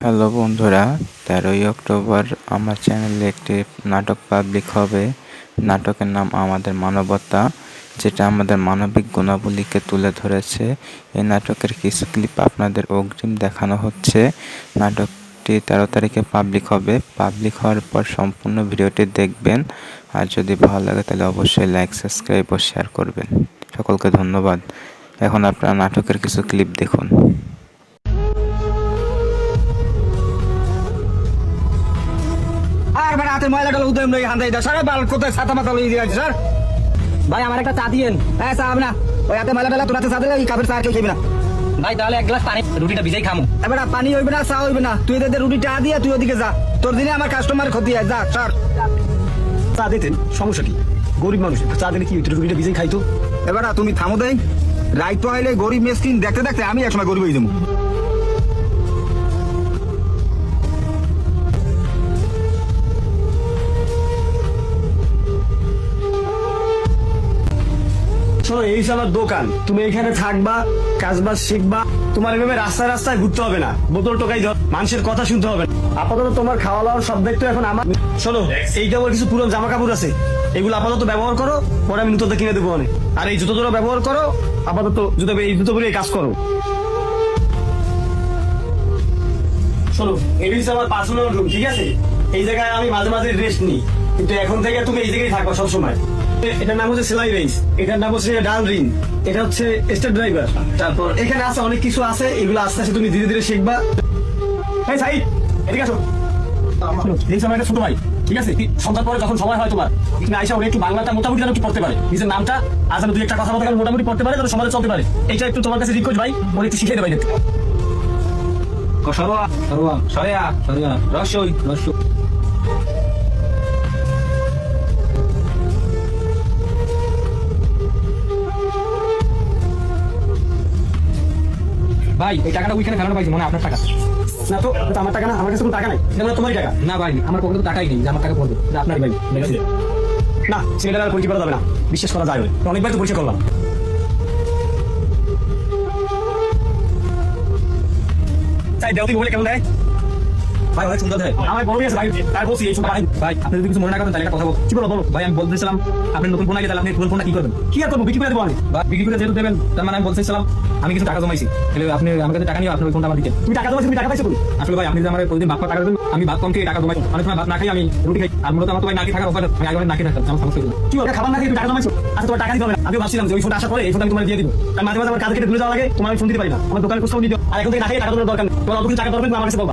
Hello বন্ধুরা, 13ই October আমার চ্যানেলে একটি নাটক পাবলিক হবে। নাটকের নাম আমাদের মানবতা, যেটা আমাদের মানবিক গুণাবলীকে তুলে ধরেছে। এই নাটকের কিছু ক্লিপ আপনাদের অগ্রিম দেখানো হচ্ছে। নাটকটি 13 তারিখে পাবলিক হবে। পাবলিক হওয়ার পর সম্পূর্ণ ভিডিওটি দেখবেন। আর যদি ভালো লাগে তাহলে অবশ্যই লাইক, সাবস্ক্রাইব ও শেয়ার করবেন। সকলকে ধন্যবাদ। এখন আপনারা নাটকের কিছু ক্লিপ দেখুন। আর হাতের ময়লাটা উদয় নই হান্দাই দাও স্যার বাল কোথায় ছাতা মাথা লইয়ে দিয়েছে স্যার। ভাই আমার একটা চা দিয়েন। হ্যাঁ চা হবে না, ওই হাতে ময়লাটা তোর হাতে চা দিলে ওই কাপের চা কেউ খেবে না। ভাই তাহলে এক গ্লাস পানি, রুটিটা ভিজাই খামু। এবার পানি হইবে না, চা হইবে না, তুই এদের রুটি চা দিয়ে তুই ওদিকে যা, তোর দিনে আমার কাস্টমার ক্ষতি হয়। যা স্যার। চা দিতেন, সমস্যা কি? গরিব মানুষ চা দিলে কি রুটিটা ভিজে খাইতো? এবার তুমি থামো দেই, রাইতো আইলে গরিব মেসকিন দেখতে দেখতে আমি একসময় গরিব হয়ে যাবো। শোনো, এই আমার দোকান, তুমি এখানে থাকবা, কাজবাজ শিখবা, তোমার এভাবে রাস্তায় রাস্তায় ঘুরতে হবে না, বোতল টোকাই ধর, মানুষের কথা শুনতে হবে না। আপাতত তোমার খাওয়া দাওয়ার সব দায়িত্ব এখন আমার। শোনো, এইটা আমার কিছু পুরনো জামা কাপড় আছে, এগুলো আপাতত ব্যবহার করো, পরে আমি নতুন কিনে দেবো অনেক। আর এই জুতো দুটো ব্যবহার করো, আপাতত জুতো এই জুতো পরে কাজ করো। শোনো, এটা হচ্ছে আমার পার্সোনাল রুম, ঠিক আছে? এই জায়গায় আমি মাঝে মাঝে রেস্ট নিই, কিন্তু এখন থেকে তুমি এই জায়গায় থাকবা সবসময়। এটার নাম হচ্ছে সেলাই রেঞ্জ, এটার নাম হচ্ছে ডাল রিং, এটা হচ্ছে স্টেপ ড্রাইভার। তারপর এখানে আছে অনেক কিছু আছে, এগুলো আস্তে আস্তে তুমি ধীরে ধীরে শিখবা। এই সাইড, এদিকে আসো। এই সময় একটা ছোট ভাই, ঠিক আছে? সন্ধ্যার পরে যখন সময় হয় তোমার, তুমি আইসা ওরা একটু বাংলাটা মোটামুটি যেন একটু পড়তে পারে, নিজের নামটা আর যেন দুই একটা কথা বলতে গেলে মোটামুটি পড়তে পারে, যেন সমাজে চলতে পারে। এইটা একটু তোমার কাছে রিকোয়েস্ট ভাই, ওরা একটু শিখিয়ে দেবে। সরোয়া সরোয়া সরেয়া সরেয়া রসই রস। ভাই এই টাকাটা ওইখানে ফেলানো পাইছি, মনে হয় আপনার টাকা। না তো, এটা আমার টাকা না, আমার কাছে কোনো টাকা নাই, এটা তোমারই টাকা। না ভাই, আমার পকেটে তো টাকাই নেই যে আমার টাকা পড়বে। আপনার ভাই না, ছেলেটার আর পরিচয় করা যাবে না, বিশ্বাস করা যায় না। অনেকবার তো পরিচয় করলাম। তাই দেওয়া বলে কেমন দেয় ভাই অনেক সুন্দর দেয়। আমার বড় আছে ভাই, তাই বলছি এই সময়। ভাই আপনি যদি কিছু মনে না করেন তাহলে একটা কথা বলবো। কি বলো বলো। ভাই আমি বলতেছিলাম আপনি নতুন ফোন আগে, তাহলে আপনি পুরো ফোনটা কি করবেন? কি আর করবো, বিক্রি করে দেবো আমি। বা বিক্রি করে যেহেতু দেবেন, তার মানে আমি বলতেছিলাম আমি কিছু টাকা জমাইছি, তাহলে আপনি আমার কাছে টাকা নিয়ে আপনার ওই ফোনটা আমার দিতেন। তুমি টাকা জমাইছো, তুমি টাকা পাইছো তুমি। আসলে ভাই আপনি যে আমার প্রতিদিন ভাত টাকা দেবেন, আমি ভাত কম খেয়ে টাকা জমাই, অনেক সময় ভাত না খাই আমি রুটি খাই। আর মূলত আমার তো ভাই নাকি থাকার অফার, আমি আগে নাকি থাকতাম, আমার সমস্যা হলো। কি ওটা খাবার না খেয়ে তুমি টাকা জমাইছো? আচ্ছা তোমার টাকা দিতে হবে না। আমি ভাবছিলাম যে ওই ফোনটা আসার পরে এই ফোনটা আমি তোমার দিয়ে দিব, কারণ মাঝে মাঝে আমার কাজ কেটে দূরে যাওয়া লাগে, তোমার আমি ফোন দিতে পারি না, আমার দোকানে খুঁজতেও নিতে। আর এখন থেকে না খেয়ে টাকা দেওয়ার দরকার নেই, তোমার অত কিছু টাকা দরকার আমার কাছে বলবা।